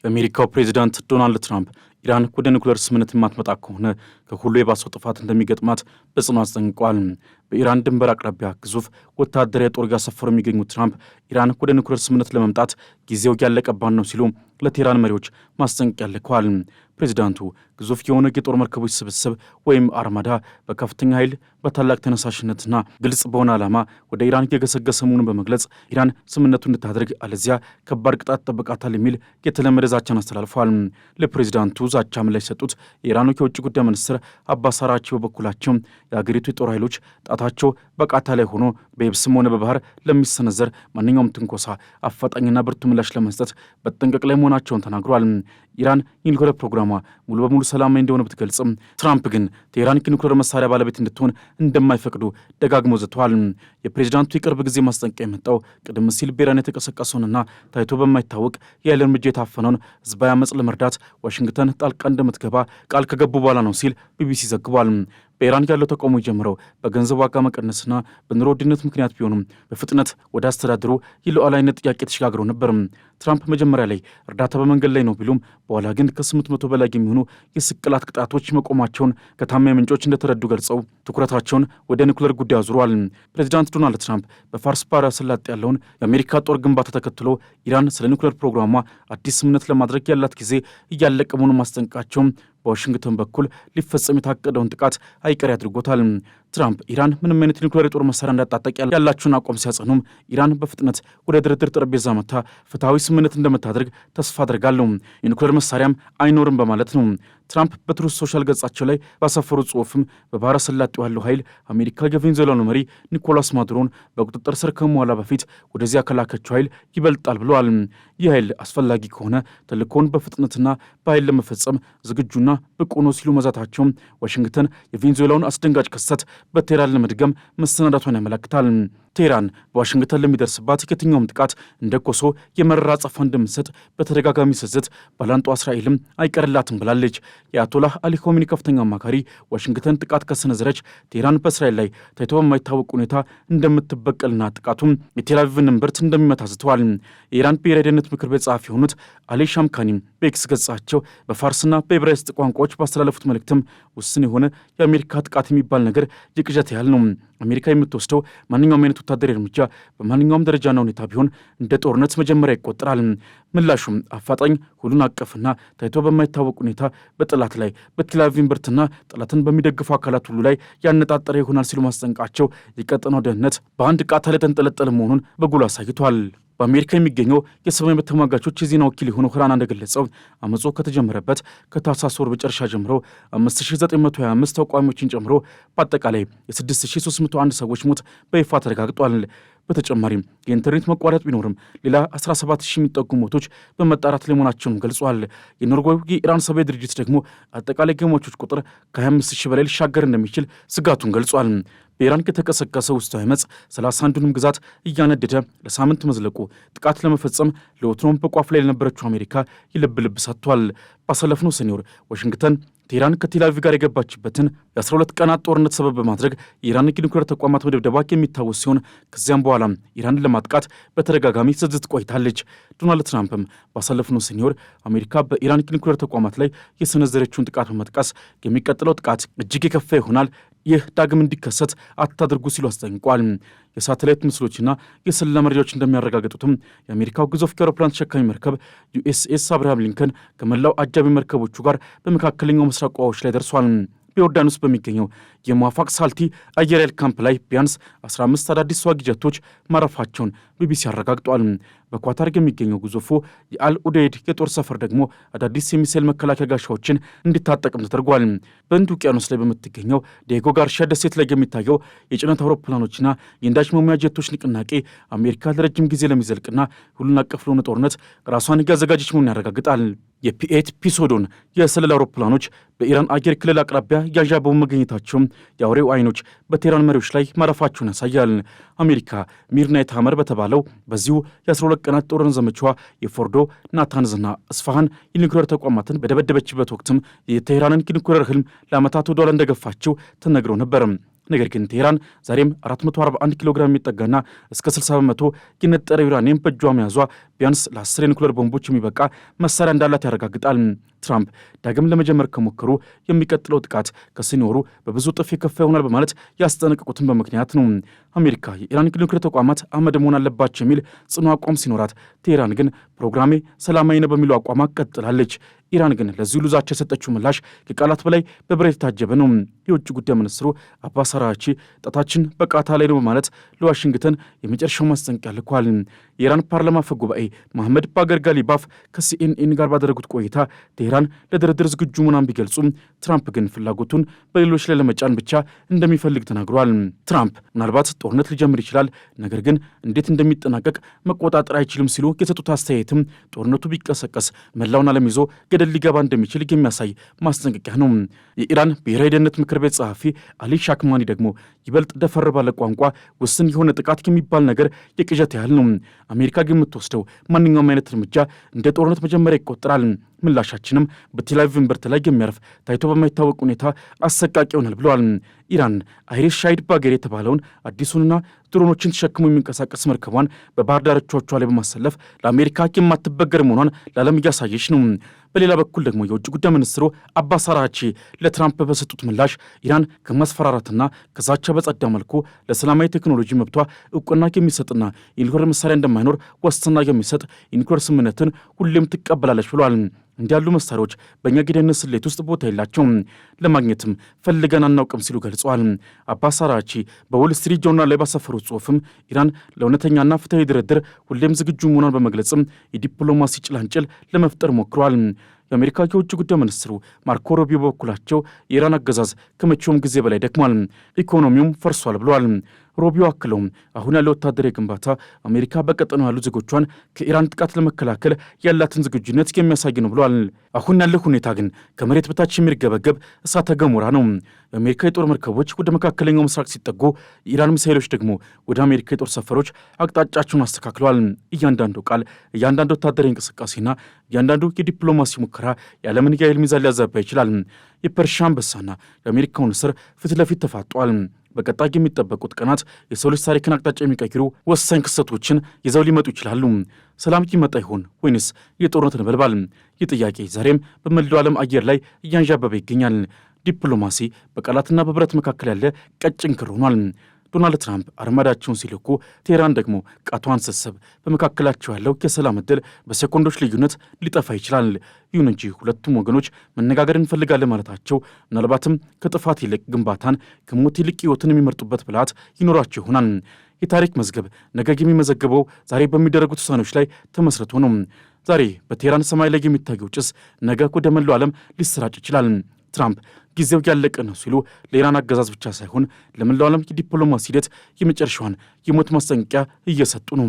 የአሜሪካው ፕሬዚዳንት ዶናልድ ትራምፕ ኢራን ወደ ኒውክሌር ስምምነት የማትመጣ ከሆነ ከሁሉ የባሰው ጥፋት እንደሚገጥማት በጽኑ አስጠንቅቀዋል። በኢራን ድንበር አቅራቢያ ግዙፍ ወታደራዊ ጦር እያሰፈሩ የሚገኙት ትራምፕ ኢራን ወደ ኒውክሌር ስምምነት ለመምጣት ጊዜው ያለቀባት ነው ሲሉ ለቴህራን መሪዎች ማስጠንቀቂያ ልከዋል። ፕሬዚዳንቱ ግዙፍ የሆነ የጦር መርከቦች ስብስብ ወይም አርማዳ በከፍተኛ ኃይል በታላቅ ተነሳሽነትና ግልጽ በሆነ ዓላማ ወደ ኢራን እየገሰገሰ መሆኑን በመግለጽ ኢራን ስምምነቱ እንድታደርግ አለዚያ ከባድ ቅጣት ጠብቃታል የሚል የተለመደ ዛቻን አስተላልፈዋል። ለፕሬዚዳንቱ ዛቻ ምላሽ የሰጡት የኢራኑ የውጭ ጉዳይ ሚኒስትር አባስ አራግቺ በበኩላቸው የአገሪቱ የጦር ኃይሎች ጣታቸው በቃታ ላይ ሆኖ በየብስም ሆነ በባህር ለሚሰነዘር ማንኛውም ትንኮሳ አፋጣኝና ብርቱ ምላሽ ለመስጠት በተጠንቀቅ ላይ መሆናቸውን ተናግሯል። ኢራን የኒውክሌር ፕሮግራሟ ሙሉ በሙሉ ሰላማዊ እንደሆነ ብትገልጽም ትራምፕ ግን ቴህራን የኒውክሌር መሳሪያ ባለቤት እንድትሆን እንደማይፈቅዱ ደጋግሞ ዝተዋል። የፕሬዚዳንቱ የቅርብ ጊዜ ማስጠንቀቂያ የመጣው ቀደም ሲል በኢራን የተቀሰቀሰውንና ታይቶ በማይታወቅ የኃይል እርምጃ የታፈነውን ህዝባዊ አመፅ ለመርዳት ዋሽንግተን ጣልቃ እንደምትገባ ቃል ከገቡ በኋላ ነው ሲል ቢቢሲ ዘግቧል። በኢራን ያለው ተቃውሞ የጀመረው በገንዘብ ዋጋ መቀነስና በኑሮ ውድነት ምክንያት ቢሆኑም በፍጥነት ወደ አስተዳደሩ የሉዓላዊነት ጥያቄ ተሸጋግረው ነበር። ትራምፕ መጀመሪያ ላይ እርዳታ በመንገድ ላይ ነው ቢሉም በኋላ ግን ከ800 በላይ የሚሆኑ የስቅላት ቅጣቶች መቆማቸውን ከታማኝ ምንጮች እንደተረዱ ገልጸው ትኩረታቸውን ወደ ኒውክሌር ጉዳይ አዙረዋል። ፕሬዚዳንት ዶናልድ ትራምፕ በፋርስ ባህረ ሰላጤ ያለውን የአሜሪካ ጦር ግንባታ ተከትሎ ኢራን ስለ ኒውክሌር ፕሮግራሟ አዲስ ስምምነት ለማድረግ ያላት ጊዜ እያለቀ መሆኑን ማስጠንቀቃቸው በዋሽንግተን በኩል ሊፈጸም የታቀደውን ጥቃት አይቀሬ አድርጎታል። ትራምፕ ኢራን ምንም አይነት ኒውክሌር የጦር መሳሪያ እንዳታጠቅ ያላቸውን አቋም ሲያጸኑም ኢራን በፍጥነት ወደ ድርድር ጠረጴዛ መታ ፍትሐዊ ስምምነት እንደምታደርግ ተስፋ አድርጋለሁ፣ የኒውክሌር መሳሪያም አይኖርም በማለት ነው። ትራምፕ በትሩዝ ሶሻል ገጻቸው ላይ ባሰፈሩ ጽሑፍም በባህረ ሰላጤው ያለው ኃይል አሜሪካ የቬንዙዌላኑ መሪ ኒኮላስ ማዱሮን በቁጥጥር ስር ከመዋላ በፊት ወደዚያ ከላከችው ኃይል ይበልጣል ብለዋል። ይህ ኃይል አስፈላጊ ከሆነ ተልእኮውን በፍጥነትና በኃይል ለመፈጸም ዝግጁና ብቁ ነው ሲሉ መዛታቸው ዋሽንግተን የቬንዙዌላውን አስደንጋጭ ክስተት በቴህራን ለመድገም መሰናዳቷን ያመለክታል። ቴህራን በዋሽንግተን ለሚደርስባት የትኛውም ጥቃት እንደ ኮሶ የመረራ አጸፋ እንደምትሰጥ በተደጋጋሚ ስትዝት ባላንጣዋ እስራኤልም አይቀርላትም ብላለች። የአያቶላህ አሊ ኮሚኒ ከፍተኛ አማካሪ ዋሽንግተን ጥቃት ከሰነዘረች ቴህራን በእስራኤል ላይ ታይቶ በማይታወቅ ሁኔታ እንደምትበቀልና ጥቃቱም የቴል አቪቭን እምብርት እንደሚመታ ዝተዋል። የኢራን ብሔራዊ ደህንነት ምክር ቤት ጸሐፊ የሆኑት አሊ ሻምካኒ በኤክስ ገጻቸው በፋርስና በዕብራይስጥ ቋንቋዎች ባስተላለፉት መልእክትም ውስን የሆነ የአሜሪካ ጥቃት የሚባል ነገር የቅዠት ያህል ነው። አሜሪካ የምትወስደው ማንኛውም አይነት ወታደራዊ እርምጃ በማንኛውም ደረጃና ሁኔታ ቢሆን እንደ ጦርነት መጀመሪያ ይቆጠራል። ምላሹም አፋጣኝ፣ ሁሉን አቀፍና ታይቶ በማይታወቅ ሁኔታ በጠላት ላይ በቴል አቪቭ እምብርትና ጠላትን በሚደግፉ አካላት ሁሉ ላይ ያነጣጠረ ይሆናል ሲሉ ማስጠንቀቃቸው የቀጠናው ደህንነት በአንድ ቃታ ላይ የተንጠለጠለ መሆኑን በጉልህ አሳይቷል። በአሜሪካ የሚገኘው የሰብአዊ መብት ተሟጋቾች የዜና ወኪል የሆነው ህራና እንደገለጸው አመፁ ከተጀመረበት ከታህሳስ ወር መጨረሻ ጀምሮ 5925 ተቃዋሚዎችን ጨምሮ በአጠቃላይ የ6301 ሰዎች ሞት በይፋ ተረጋግጧል። በተጨማሪም የኢንተርኔት መቋረጥ ቢኖርም ሌላ 17000 የሚጠጉ ሞቶች በመጣራት ላይ መሆናቸውን ገልጿል። የኖርዌው የኢራን ሰብአዊ ድርጅት ደግሞ አጠቃላይ ገሞቾች ቁጥር ከ25000 በላይ ሊሻገር እንደሚችል ስጋቱን ገልጿል። በኢራን የተቀሰቀሰ ውስጣዊ አመፅ 31ዱንም ግዛት እያነደደ ለሳምንት መዝለቁ ጥቃት ለመፈጸም ለወትሮም በቋፍ ላይ ለነበረችው አሜሪካ የልብ ልብ ሰጥቷል። ባሳለፍነው ሰኔ ወር ዋሽንግተን ቴህራን ከቴል አቪቭ ጋር የገባችበትን የ12 ቀናት ጦርነት ሰበብ በማድረግ የኢራን የኒውክሌር ተቋማት መደብደባ የሚታወስ ሲሆን ከዚያም በኋላ ኢራንን ለማጥቃት በተደጋጋሚ ስትዝት ቆይታለች። ዶናልድ ትራምፕም ባሳለፍነው ሰኔ ወር አሜሪካ በኢራን የኒውክሌር ተቋማት ላይ የሰነዘረችውን ጥቃት በመጥቀስ የሚቀጥለው ጥቃት እጅግ የከፋ ይሆናል፣ ይህ ዳግም እንዲከሰት አታድርጉ ሲሉ አስጠንቅቋል። የሳተላይት ምስሎችና የስለላ መረጃዎች እንደሚያረጋግጡትም የአሜሪካው ግዙፍ የአውሮፕላን ተሸካሚ መርከብ ዩኤስኤስ አብርሃም ሊንከን ከመላው አጃቢ መርከቦቹ ጋር በመካከለኛው ምስራቅ ውሃዎች ላይ ደርሷል። በዮርዳኖስ በሚገኘው የሙዋፋቅ ሳልቲ አየር ኃይል ካምፕ ላይ ቢያንስ 15 አዳዲስ ተዋጊ ጀቶች ማረፋቸውን ቢቢሲ አረጋግጧል። በኳታር የሚገኘው ግዙፉ የአል ኡደይድ የጦር ሰፈር ደግሞ አዳዲስ የሚሳኤል መከላከያ ጋሻዎችን እንዲታጠቅም ተደርጓል። በህንድ ውቅያኖስ ላይ በምትገኘው ዲየጎ ጋርሺያ ደሴት ላይ የሚታየው የጭነት አውሮፕላኖችና የነዳጅ መሙያ ጀቶች ንቅናቄ አሜሪካ ለረጅም ጊዜ ለሚዘልቅና ሁሉን አቀፍ ለሆነ ጦርነት ራሷን እያዘጋጀች መሆኑን ያረጋግጣል። የፒኤት ፒሶዶን የስለላ አውሮፕላኖች በኢራን አየር ክልል አቅራቢያ ያዣበው መገኘታቸውም የአውሬው አይኖች በቴህራን መሪዎች ላይ ማረፋቸውን ያሳያል። አሜሪካ ሚርናይት ሐመር በተባለው በዚሁ የ12 ቀናት ጦርነት ዘመቻዋ የፎርዶ፣ ናታንዝና እስፋሃን የኒውክሌር ተቋማትን በደበደበችበት ወቅትም የቴህራንን የኒውክሌር ህልም ለዓመታት ወደኋላ እንደገፋቸው ተነግረው ነበር። ነገር ግን ቴህራን ዛሬም 441 ኪሎ ግራም የሚጠጋና እስከ 60 በመቶ የነጠረ ዩራኒየም በእጇ መያዟ ቢያንስ ለ10 የኒኩሌር ቦምቦች የሚበቃ መሳሪያ እንዳላት ያረጋግጣል። ትራምፕ ዳግም ለመጀመር ከሞከሩ የሚቀጥለው ጥቃት ከሰኔ ወሩ በብዙ እጥፍ የከፋ ይሆናል በማለት ያስጠነቀቁትን በምክንያት ነው። አሜሪካ የኢራን ኒውክሌር ተቋማት አመድ መሆን አለባቸው የሚል ጽኑ አቋም ሲኖራት፣ ቴህራን ግን ፕሮግራሜ ሰላማዊ ነው በሚለው አቋም ቀጥላለች። ኢራን ግን ለዚህ ሁሉ ዛቻ የሰጠችው ምላሽ ከቃላት በላይ በብረት የታጀበ ነው። የውጭ ጉዳይ ሚኒስትሩ አባስ አራግቺ ጣታችን በቃታ ላይ ነው በማለት ለዋሽንግተን የመጨረሻው ማስጠንቀቂያ ልኳል። የኢራን ፓርላማ አፈ ጉባኤ መሐመድ ባገር ጋሊባፍ ከሲኤንኤን ጋር ባደረጉት ቆይታ ቴህራን ለድርድር ዝግጁ መሆኗን ቢገልጹም ትራምፕ ግን ፍላጎቱን በሌሎች ላይ ለመጫን ብቻ እንደሚፈልግ ተናግሯል። ትራምፕ ምናልባት ጦርነት ሊጀምር ይችላል፣ ነገር ግን እንዴት እንደሚጠናቀቅ መቆጣጠር አይችልም ሲሉ የሰጡት አስተያየትም ጦርነቱ ቢቀሰቀስ መላውን ዓለም ይዞ ገደል ሊገባ እንደሚችል የሚያሳይ ማስጠንቀቂያ ነው። የኢራን ብሔራዊ ደህንነት ምክር ቤት ጸሐፊ አሊ ሻክማኒ ደግሞ ይበልጥ ደፈር ባለ ቋንቋ ውስን የሆነ ጥቃት የሚባል ነገር የቅዠት ያህል ነው። አሜሪካ ግን የምትወስደው ማንኛውም አይነት እርምጃ እንደ ጦርነት መጀመሪያ ይቆጠራል። ምላሻችንም በቴልአቪቭ እምብርት ላይ የሚያርፍ ታይቶ በማይታወቅ ሁኔታ አሰቃቂ ይሆናል ብለዋል። ኢራን አይሪስ ሻሂድ ባጌር የተባለውን አዲሱንና ድሮኖችን ተሸክሞ የሚንቀሳቀስ መርከቧን በባህር ዳርቻዎቿ ላይ በማሰለፍ ለአሜሪካ የማትበገር መሆኗን ለዓለም እያሳየች ነው። በሌላ በኩል ደግሞ የውጭ ጉዳይ ሚኒስትሩ አባስ አራግቺ ለትራምፕ በሰጡት ምላሽ ኢራን ከማስፈራራትና ከዛቻ በጸዳ መልኩ ለሰላማዊ ቴክኖሎጂ መብቷ እውቅና የሚሰጥና የኒውክሌር መሳሪያ እንደማይኖር ዋስትና የሚሰጥ የኒውክሌር ስምምነትን ሁሌም ትቀበላለች ብለዋል። እንዲያሉ መሳሪያዎች በእኛ የደህንነት ስሌት ውስጥ ቦታ የላቸውም፣ ለማግኘትም ፈልገን አናውቅም ሲሉ ገልጸዋል። አባስ አራግቺ በዎል ስትሪት ጆርናል ላይ ባሰፈሩት ጽሑፍም ኢራን ለእውነተኛና ፍትሐዊ ድርድር ሁሌም ዝግጁ መሆኗን በመግለጽም የዲፕሎማሲ ጭላንጭል ለመፍጠር ሞክረዋል። የአሜሪካ የውጭ ጉዳይ ሚኒስትሩ ማርኮ ሩቢዮ በበኩላቸው የኢራን አገዛዝ ከመቼውም ጊዜ በላይ ደክሟል፣ ኢኮኖሚውም ፈርሷል ብለዋል። ሩቢዮ አክለውም አሁን ያለው ወታደራዊ ግንባታ አሜሪካ በቀጠናው ያሉ ዜጎቿን ከኢራን ጥቃት ለመከላከል ያላትን ዝግጁነት የሚያሳይ ነው ብለዋል። አሁን ያለው ሁኔታ ግን ከመሬት በታች የሚርገበገብ እሳተ ገሞራ ነው። የአሜሪካ የጦር መርከቦች ወደ መካከለኛው ምስራቅ ሲጠጉ፣ የኢራን ሚሳይሎች ደግሞ ወደ አሜሪካ የጦር ሰፈሮች አቅጣጫቸውን አስተካክለዋል። እያንዳንዱ ቃል፣ እያንዳንዱ ወታደራዊ እንቅስቃሴና እያንዳንዱ የዲፕሎማሲ ሙከራ የዓለምን የኃይል ሚዛን ሊያዛባ ይችላል። የፐርሺያ አንበሳና የአሜሪካው ንስር ፊት ለፊት ተፋጠዋል። በቀጣይ የሚጠበቁት ቀናት የሰው ልጅ ታሪክን አቅጣጫ የሚቀይሩ ወሳኝ ክስተቶችን ይዘው ሊመጡ ይችላሉ። ሰላም ይመጣ ይሆን ወይንስ የጦርነት ነበልባል? ይህ ጥያቄ ዛሬም በመላው ዓለም አየር ላይ እያንዣበበ ይገኛል። ዲፕሎማሲ በቃላትና በብረት መካከል ያለ ቀጭን ክር ሆኗል። ዶናልድ ትራምፕ አርማዳቸውን ሲልኩ፣ ቴህራን ደግሞ ቃቷን ስትስብ፣ በመካከላቸው ያለው የሰላም ዕድል በሴኮንዶች ልዩነት ሊጠፋ ይችላል። ይሁን እንጂ ሁለቱም ወገኖች መነጋገር እንፈልጋለን ማለታቸው ምናልባትም ከጥፋት ይልቅ ግንባታን፣ ከሞት ይልቅ ሕይወትን የሚመርጡበት ብልሃት ይኖራቸው ይሆናል። የታሪክ መዝገብ ነገ የሚመዘገበው ዛሬ በሚደረጉት ውሳኔዎች ላይ ተመስርቶ ነው። ዛሬ በቴህራን ሰማይ ላይ የሚታየው ጭስ ነገ ወደ መላው ዓለም ሊሰራጭ ይችላል። ትራምፕ ጊዜው ያለቀ ነው ሲሉ ለኢራን አገዛዝ ብቻ ሳይሆን ለመላው ዓለም የዲፕሎማሲ ሂደት የመጨረሻዋን የሞት ማስጠንቀቂያ እየሰጡ ነው።